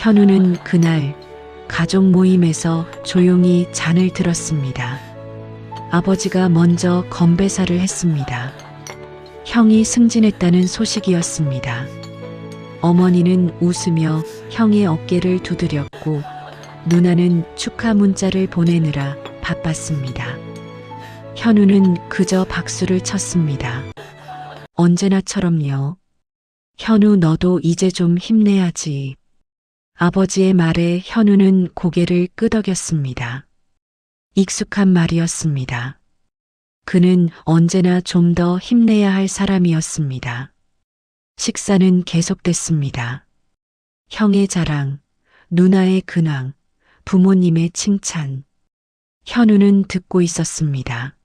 현우는 그날 가족 모임에서 조용히 잔을 들었습니다. 아버지가 먼저 건배사를 했습니다. 형이 승진했다는 소식이었습니다. 어머니는 웃으며 형의 어깨를 두드렸고 누나는 축하 문자를 보내느라 바빴습니다. 현우는 그저 박수를 쳤습니다. 언제나처럼요. 현우, 너도 이제 좀 힘내야지. 아버지의 말에 현우는 고개를 끄덕였습니다. 익숙한 말이었습니다. 그는 언제나 좀 더 힘내야 할 사람이었습니다. 식사는 계속됐습니다. 형의 자랑, 누나의 근황, 부모님의 칭찬. 현우는 듣고 있었습니다.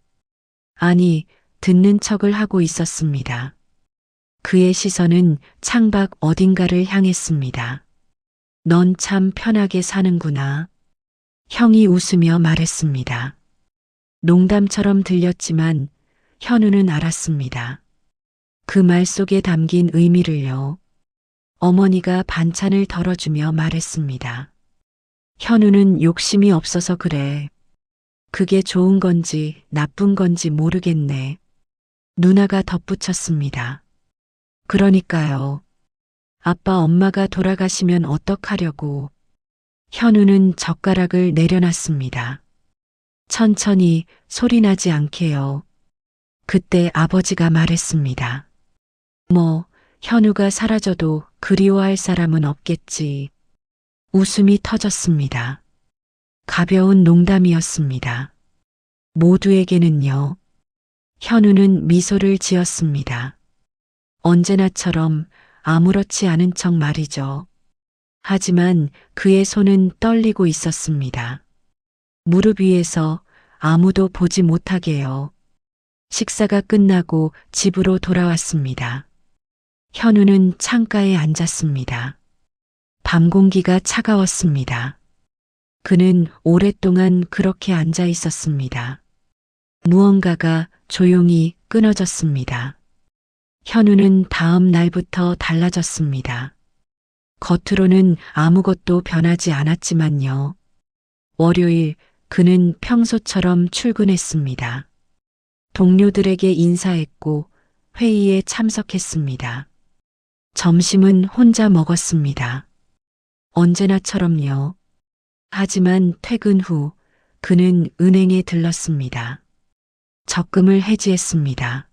아니, 듣는 척을 하고 있었습니다. 그의 시선은 창밖 어딘가를 향했습니다. 넌 참 편하게 사는구나. 형이 웃으며 말했습니다. 농담처럼 들렸지만 현우는 알았습니다. 그 말 속에 담긴 의미를요. 어머니가 반찬을 덜어주며 말했습니다. 현우는 욕심이 없어서 그래. 그게 좋은 건지 나쁜 건지 모르겠네. 누나가 덧붙였습니다. 그러니까요. 아빠 엄마가 돌아가시면 어떡하려고. 현우는 젓가락을 내려놨습니다. 천천히, 소리나지 않게요. 그때 아버지가 말했습니다. 뭐, 현우가 사라져도 그리워할 사람은 없겠지. 웃음이 터졌습니다. 가벼운 농담이었습니다. 모두에게는요. 현우는 미소를 지었습니다. 언제나처럼 아무렇지 않은 척 말이죠. 하지만 그의 손은 떨리고 있었습니다. 무릎 위에서 아무도 보지 못하게요. 식사가 끝나고 집으로 돌아왔습니다. 현우는 창가에 앉았습니다. 밤 공기가 차가웠습니다. 그는 오랫동안 그렇게 앉아 있었습니다. 무언가가 조용히 끊어졌습니다. 현우는 다음 날부터 달라졌습니다. 겉으로는 아무것도 변하지 않았지만요. 월요일 그는 평소처럼 출근했습니다. 동료들에게 인사했고 회의에 참석했습니다. 점심은 혼자 먹었습니다. 언제나처럼요. 하지만 퇴근 후 그는 은행에 들렀습니다. 적금을 해지했습니다.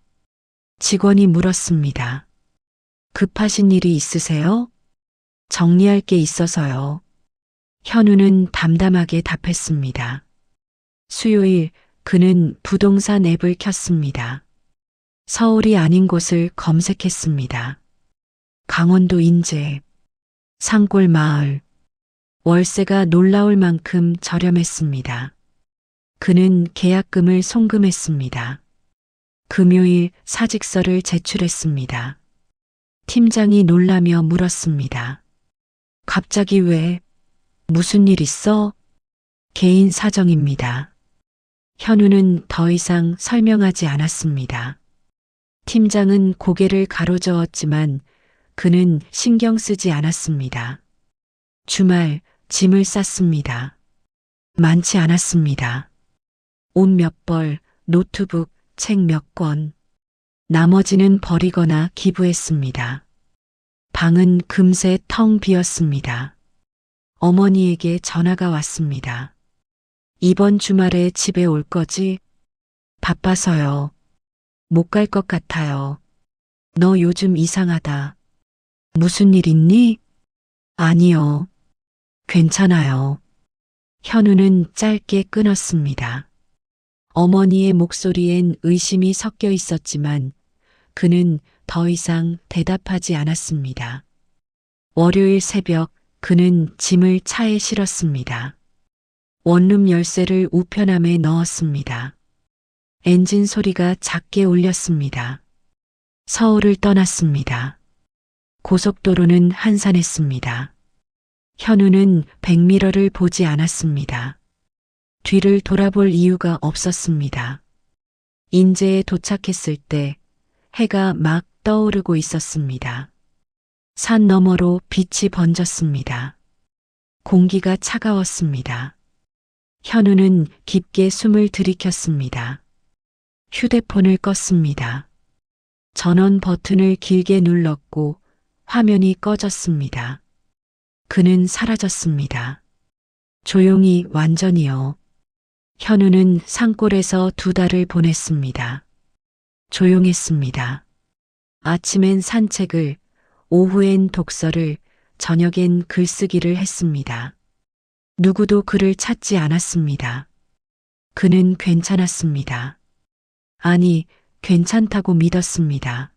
직원이 물었습니다. 급하신 일이 있으세요? 정리할 게 있어서요. 현우는 담담하게 답했습니다. 수요일 그는 부동산 앱을 켰습니다. 서울이 아닌 곳을 검색했습니다. 강원도 인제, 산골 마을. 월세가 놀라울 만큼 저렴했습니다. 그는 계약금을 송금했습니다. 금요일 사직서를 제출했습니다. 팀장이 놀라며 물었습니다. 갑자기 왜? 무슨 일 있어? 개인 사정입니다. 현우는 더 이상 설명하지 않았습니다. 팀장은 고개를 가로저었지만 그는 신경 쓰지 않았습니다. 주말 짐을 쌌습니다. 많지 않았습니다. 옷 몇 벌, 노트북, 책 몇 권. 나머지는 버리거나 기부했습니다. 방은 금세 텅 비었습니다. 어머니에게 전화가 왔습니다. 이번 주말에 집에 올 거지? 바빠서요. 못 갈 것 같아요. 너 요즘 이상하다. 무슨 일 있니? 아니요. 괜찮아요. 현우는 짧게 끊었습니다. 어머니의 목소리엔 의심이 섞여 있었지만 그는 더 이상 대답하지 않았습니다. 월요일 새벽 그는 짐을 차에 실었습니다. 원룸 열쇠를 우편함에 넣었습니다. 엔진 소리가 작게 울렸습니다. 서울을 떠났습니다. 고속도로는 한산했습니다. 현우는 백미러를 보지 않았습니다. 뒤를 돌아볼 이유가 없었습니다. 인제에 도착했을 때 해가 막 떠오르고 있었습니다. 산 너머로 빛이 번졌습니다. 공기가 차가웠습니다. 현우는 깊게 숨을 들이켰습니다. 휴대폰을 껐습니다. 전원 버튼을 길게 눌렀고 화면이 꺼졌습니다. 그는 사라졌습니다. 조용히 완전히요. 현우는 산골에서 2달을 보냈습니다. 조용했습니다. 아침엔 산책을, 오후엔 독서를, 저녁엔 글쓰기를 했습니다. 누구도 그를 찾지 않았습니다. 그는 괜찮았습니다. 아니, 괜찮다고 믿었습니다.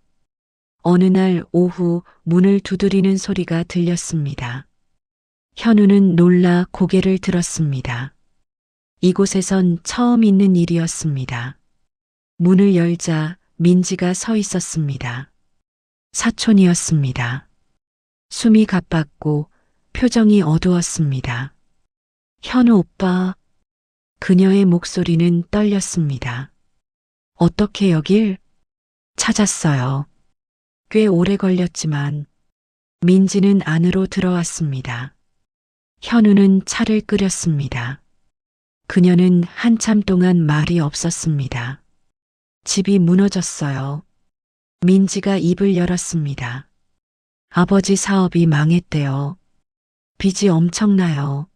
어느 날 오후 문을 두드리는 소리가 들렸습니다. 현우는 놀라 고개를 들었습니다. 이곳에선 처음 있는 일이었습니다. 문을 열자 민지가 서 있었습니다. 사촌이었습니다. 숨이 가빴고 표정이 어두웠습니다. 현우 오빠. 그녀의 목소리는 떨렸습니다. 어떻게 여길? 찾았어요. 꽤 오래 걸렸지만 민지는 안으로 들어왔습니다. 현우는 차를 끓였습니다. 그녀는 한참 동안 말이 없었습니다. 집이 무너졌어요. 민지가 입을 열었습니다. 아버지 사업이 망했대요. 빚이 엄청나요.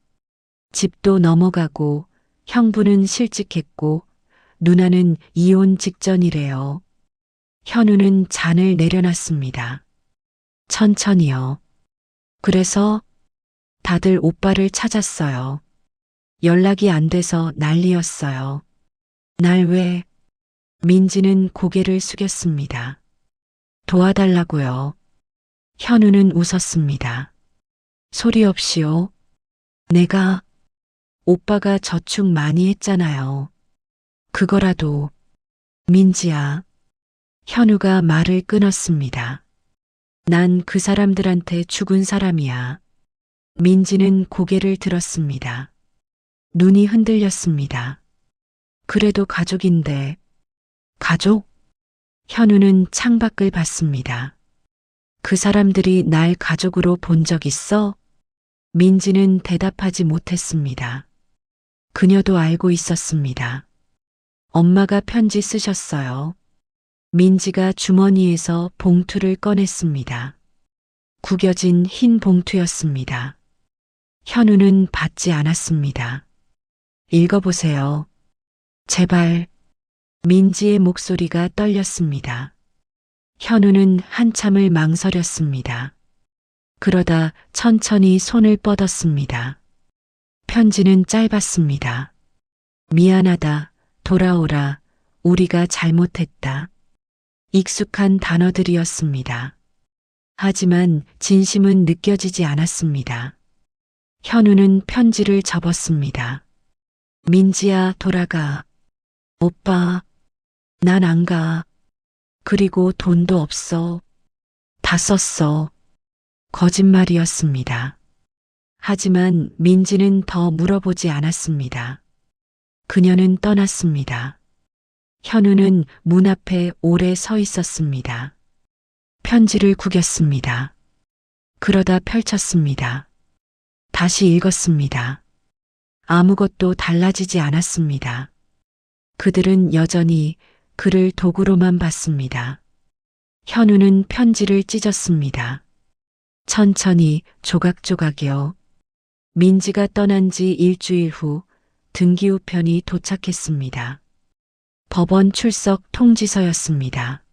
집도 넘어가고 형부는 실직했고 누나는 이혼 직전이래요. 현우는 잔을 내려놨습니다. 천천히요. 그래서 다들 오빠를 찾았어요. 연락이 안 돼서 난리였어요. 날 왜? 민지는 고개를 숙였습니다. 도와달라고요. 현우는 웃었습니다. 소리 없이요. 내가 오빠가 저축 많이 했잖아요. 그거라도. 민지야. 현우가 말을 끊었습니다. 난 그 사람들한테 죽은 사람이야. 민지는 고개를 들었습니다. 눈이 흔들렸습니다. 그래도 가족인데. 가족? 현우는 창밖을 봤습니다. 그 사람들이 날 가족으로 본 적 있어? 민지는 대답하지 못했습니다. 그녀도 알고 있었습니다. 엄마가 편지 쓰셨어요. 민지가 주머니에서 봉투를 꺼냈습니다. 구겨진 흰 봉투였습니다. 현우는 받지 않았습니다. 읽어보세요. 제발. 민지의 목소리가 떨렸습니다. 현우는 한참을 망설였습니다. 그러다 천천히 손을 뻗었습니다. 편지는 짧았습니다. 미안하다, 돌아오라, 우리가 잘못했다. 익숙한 단어들이었습니다. 하지만 진심은 느껴지지 않았습니다. 현우는 편지를 접었습니다. 민지야, 돌아가. 오빠, 난 안 가. 그리고 돈도 없어. 다 썼어. 거짓말이었습니다. 하지만 민지는 더 물어보지 않았습니다. 그녀는 떠났습니다. 현우는 문 앞에 오래 서 있었습니다. 편지를 구겼습니다. 그러다 펼쳤습니다. 다시 읽었습니다. 아무것도 달라지지 않았습니다. 그들은 여전히 그를 도구로만 봤습니다. 현우는 편지를 찢었습니다. 천천히 조각조각이요. 민지가 떠난 지 일주일 후 등기우편이 도착했습니다. 법원 출석 통지서였습니다.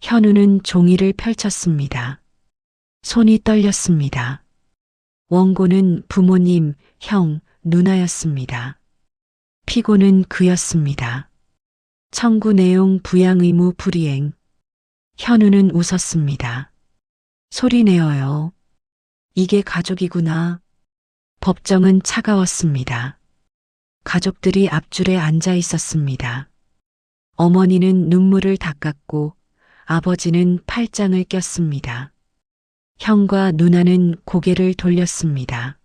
현우는 종이를 펼쳤습니다. 손이 떨렸습니다. 원고는 부모님, 형, 누나였습니다. 피고는 그였습니다. 청구 내용 부양 의무 불이행. 현우는 웃었습니다. 소리내어요. 이게 가족이구나. 법정은 차가웠습니다. 가족들이 앞줄에 앉아 있었습니다. 어머니는 눈물을 닦았고 아버지는 팔짱을 꼈습니다. 형과 누나는 고개를 돌렸습니다.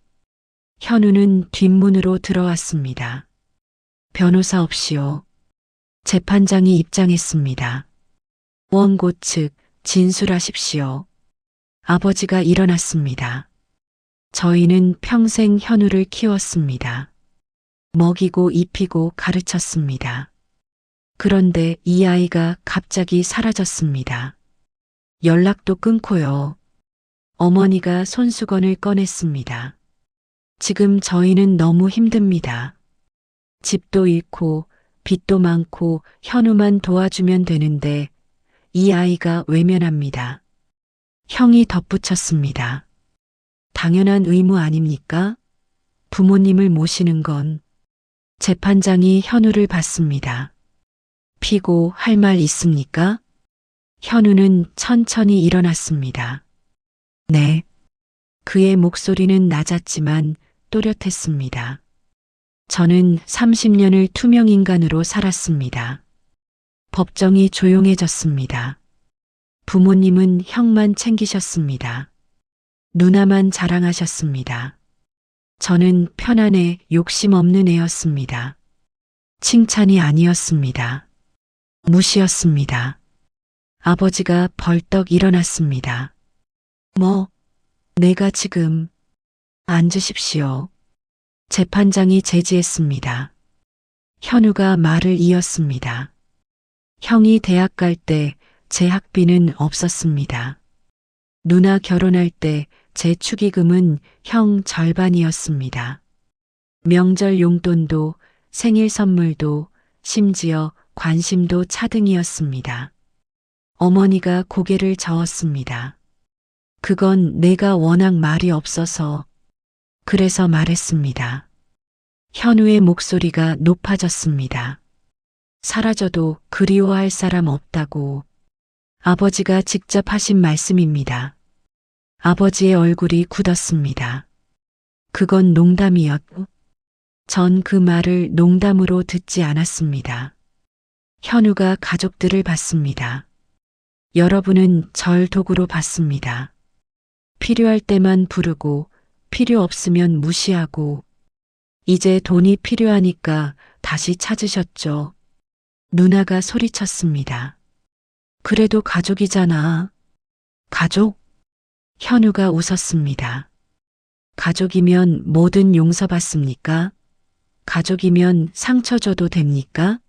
현우는 뒷문으로 들어왔습니다. 변호사 없이요. 재판장이 입장했습니다. 원고 측 진술하십시오. 아버지가 일어났습니다. 저희는 평생 현우를 키웠습니다. 먹이고 입히고 가르쳤습니다. 그런데 이 아이가 갑자기 사라졌습니다. 연락도 끊고요. 어머니가 손수건을 꺼냈습니다. 지금 저희는 너무 힘듭니다. 집도 잃고 빚도 많고 현우만 도와주면 되는데 이 아이가 외면합니다. 형이 덧붙였습니다. 당연한 의무 아닙니까? 부모님을 모시는 건. 재판장이 현우를 봤습니다. 피고 할 말 있습니까? 현우는 천천히 일어났습니다. 네. 그의 목소리는 낮았지만 또렷했습니다. 저는 30년을 투명인간으로 살았습니다. 법정이 조용해졌습니다. 부모님은 형만 챙기셨습니다. 누나만 자랑하셨습니다. 저는 편안해 욕심 없는 애였습니다. 칭찬이 아니었습니다. 무시였습니다. 아버지가 벌떡 일어났습니다. 내가 지금 앉으십시오. 재판장이 제지했습니다. 현우가 말을 이었습니다. 형이 대학 갈 때 제 학비는 없었습니다. 누나 결혼할 때 제 축의금은 형 절반이었습니다. 명절 용돈도 생일 선물도 심지어 관심도 차등이었습니다. 어머니가 고개를 저었습니다. 그건 내가 워낙 말이 없어서 그래서 말했습니다. 현우의 목소리가 높아졌습니다. 사라져도 그리워할 사람 없다고. 아버지가 직접 하신 말씀입니다. 아버지의 얼굴이 굳었습니다. 그건 농담이었고, 전 그 말을 농담으로 듣지 않았습니다. 현우가 가족들을 봤습니다. 여러분은 절 도구로 봤습니다. 필요할 때만 부르고 필요 없으면 무시하고 이제 돈이 필요하니까 다시 찾으셨죠. 누나가 소리쳤습니다. 그래도 가족이잖아. 가족? 현우가 웃었습니다. 가족이면 뭐든 용서받습니까? 가족이면 상처 줘도 됩니까?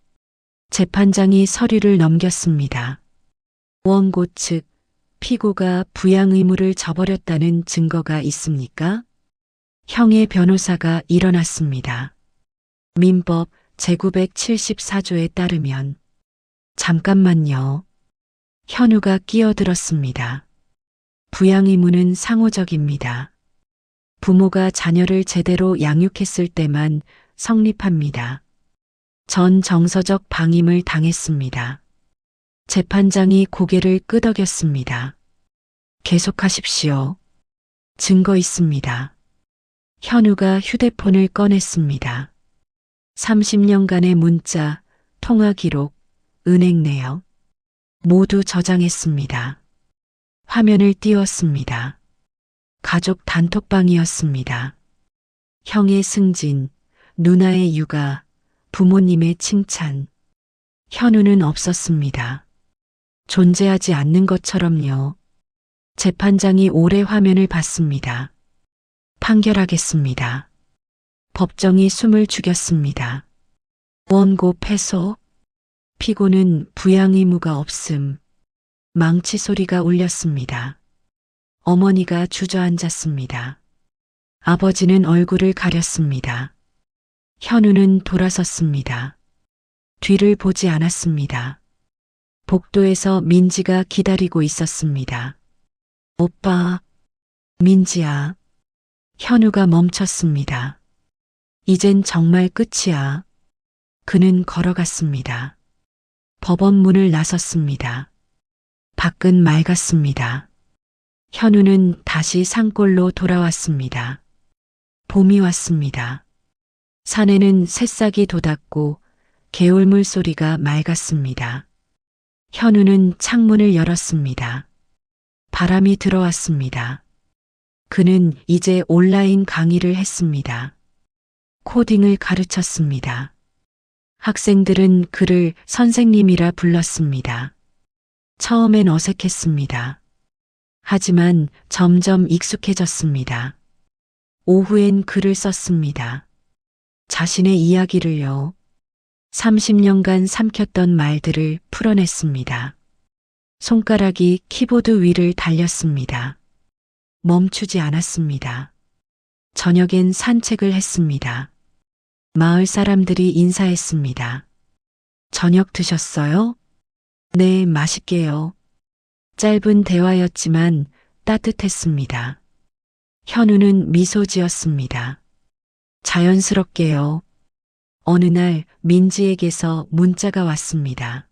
재판장이 서류를 넘겼습니다. 원고 측 피고가 부양 의무를 저버렸다는 증거가 있습니까? 형의 변호사가 일어났습니다. 민법 제974조에 따르면 잠깐만요. 현우가 끼어들었습니다. 부양 의무는 상호적입니다. 부모가 자녀를 제대로 양육했을 때만 성립합니다. 전 정서적 방임을 당했습니다. 재판장이 고개를 끄덕였습니다. 계속하십시오. 증거 있습니다. 현우가 휴대폰을 꺼냈습니다. 30년간의 문자, 통화 기록, 은행 내역 모두 저장했습니다. 화면을 띄웠습니다. 가족 단톡방이었습니다. 형의 승진, 누나의 육아, 부모님의 칭찬. 현우는 없었습니다. 존재하지 않는 것처럼요. 재판장이 오래 화면을 봤습니다. 판결하겠습니다. 법정이 숨을 죽였습니다. 원고 패소. 피고는 부양 의무가 없음. 망치 소리가 울렸습니다. 어머니가 주저앉았습니다. 아버지는 얼굴을 가렸습니다. 현우는 돌아섰습니다. 뒤를 보지 않았습니다. 복도에서 민지가 기다리고 있었습니다. 오빠, 민지야. 현우가 멈췄습니다. 이젠 정말 끝이야. 그는 걸어갔습니다. 법원 문을 나섰습니다. 밖은 맑았습니다. 현우는 다시 산골로 돌아왔습니다. 봄이 왔습니다. 산에는 새싹이 돋았고 개울물 소리가 맑았습니다. 현우는 창문을 열었습니다. 바람이 들어왔습니다. 그는 이제 온라인 강의를 했습니다. 코딩을 가르쳤습니다. 학생들은 그를 선생님이라 불렀습니다. 처음엔 어색했습니다. 하지만 점점 익숙해졌습니다. 오후엔 글을 썼습니다. 자신의 이야기를요. 30년간 삼켰던 말들을 풀어냈습니다. 손가락이 키보드 위를 달렸습니다. 멈추지 않았습니다. 저녁엔 산책을 했습니다. 마을 사람들이 인사했습니다. 저녁 드셨어요? 네, 맛있게요. 짧은 대화였지만 따뜻했습니다. 현우는 미소 지었습니다. 자연스럽게요. 어느 날 민지에게서 문자가 왔습니다.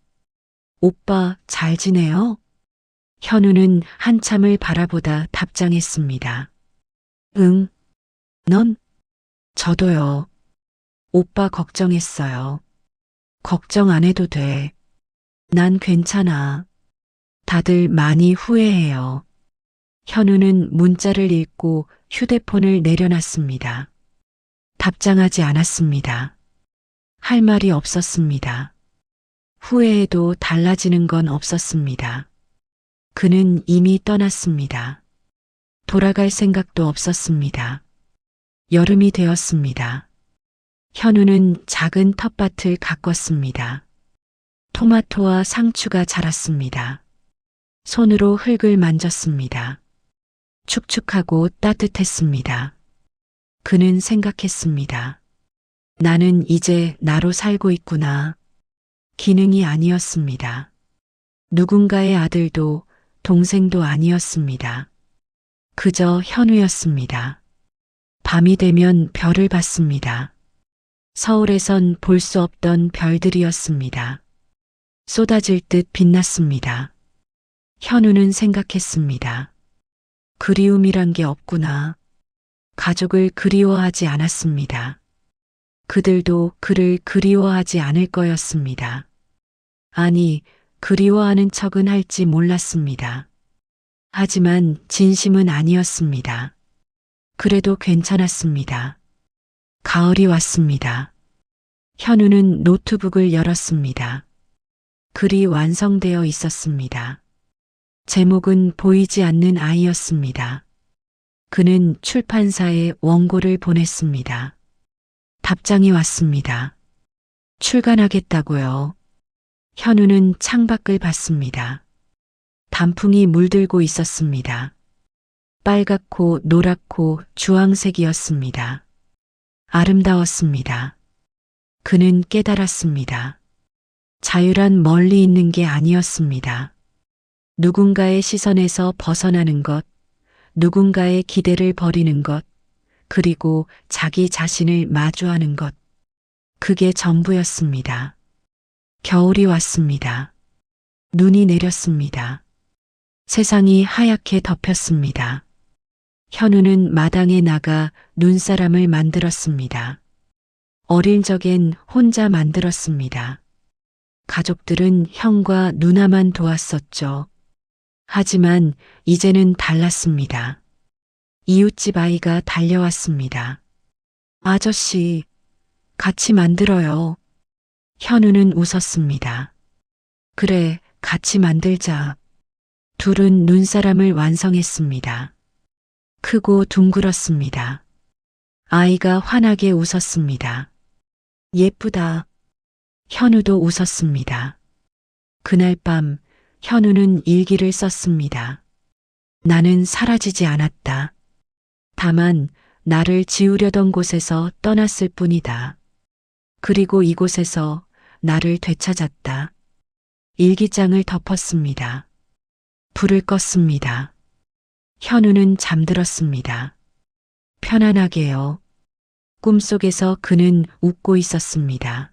오빠 잘 지내요? 현우는 한참을 바라보다 답장했습니다. 응, 넌? 저도요. 오빠 걱정했어요. 걱정 안 해도 돼. 난 괜찮아. 다들 많이 후회해요. 현우는 문자를 읽고 휴대폰을 내려놨습니다. 답장하지 않았습니다. 할 말이 없었습니다. 후회해도 달라지는 건 없었습니다. 그는 이미 떠났습니다. 돌아갈 생각도 없었습니다. 여름이 되었습니다. 현우는 작은 텃밭을 가꿨습니다. 토마토와 상추가 자랐습니다. 손으로 흙을 만졌습니다. 축축하고 따뜻했습니다. 그는 생각했습니다. 나는 이제 나로 살고 있구나. 기능이 아니었습니다. 누군가의 아들도 동생도 아니었습니다. 그저 현우였습니다. 밤이 되면 별을 봤습니다. 서울에선 볼 수 없던 별들이었습니다. 쏟아질 듯 빛났습니다. 현우는 생각했습니다. 그리움이란 게 없구나. 가족을 그리워하지 않았습니다. 그들도 그를 그리워하지 않을 거였습니다. 아니, 그리워하는 척은 할지 몰랐습니다. 하지만 진심은 아니었습니다. 그래도 괜찮았습니다. 가을이 왔습니다. 현우는 노트북을 열었습니다. 글이 완성되어 있었습니다. 제목은 보이지 않는 아이였습니다. 그는 출판사에 원고를 보냈습니다. 답장이 왔습니다. 출간하겠다고요. 현우는 창밖을 봤습니다. 단풍이 물들고 있었습니다. 빨갛고 노랗고 주황색이었습니다. 아름다웠습니다. 그는 깨달았습니다. 자유란 멀리 있는 게 아니었습니다. 누군가의 시선에서 벗어나는 것, 누군가의 기대를 버리는 것, 그리고 자기 자신을 마주하는 것. 그게 전부였습니다. 겨울이 왔습니다. 눈이 내렸습니다. 세상이 하얗게 덮였습니다. 현우는 마당에 나가 눈사람을 만들었습니다. 어릴 적엔 혼자 만들었습니다. 가족들은 형과 누나만 도왔었죠. 하지만 이제는 달랐습니다. 이웃집 아이가 달려왔습니다. 아저씨, 같이 만들어요. 현우는 웃었습니다. 그래, 같이 만들자. 둘은 눈사람을 완성했습니다. 크고 둥글었습니다. 아이가 환하게 웃었습니다. 예쁘다. 현우도 웃었습니다. 그날 밤 현우는 일기를 썼습니다. 나는 사라지지 않았다. 다만 나를 지우려던 곳에서 떠났을 뿐이다. 그리고 이곳에서 나를 되찾았다. 일기장을 덮었습니다. 불을 껐습니다. 현우는 잠들었습니다. 편안하게요. 꿈속에서 그는 웃고 있었습니다.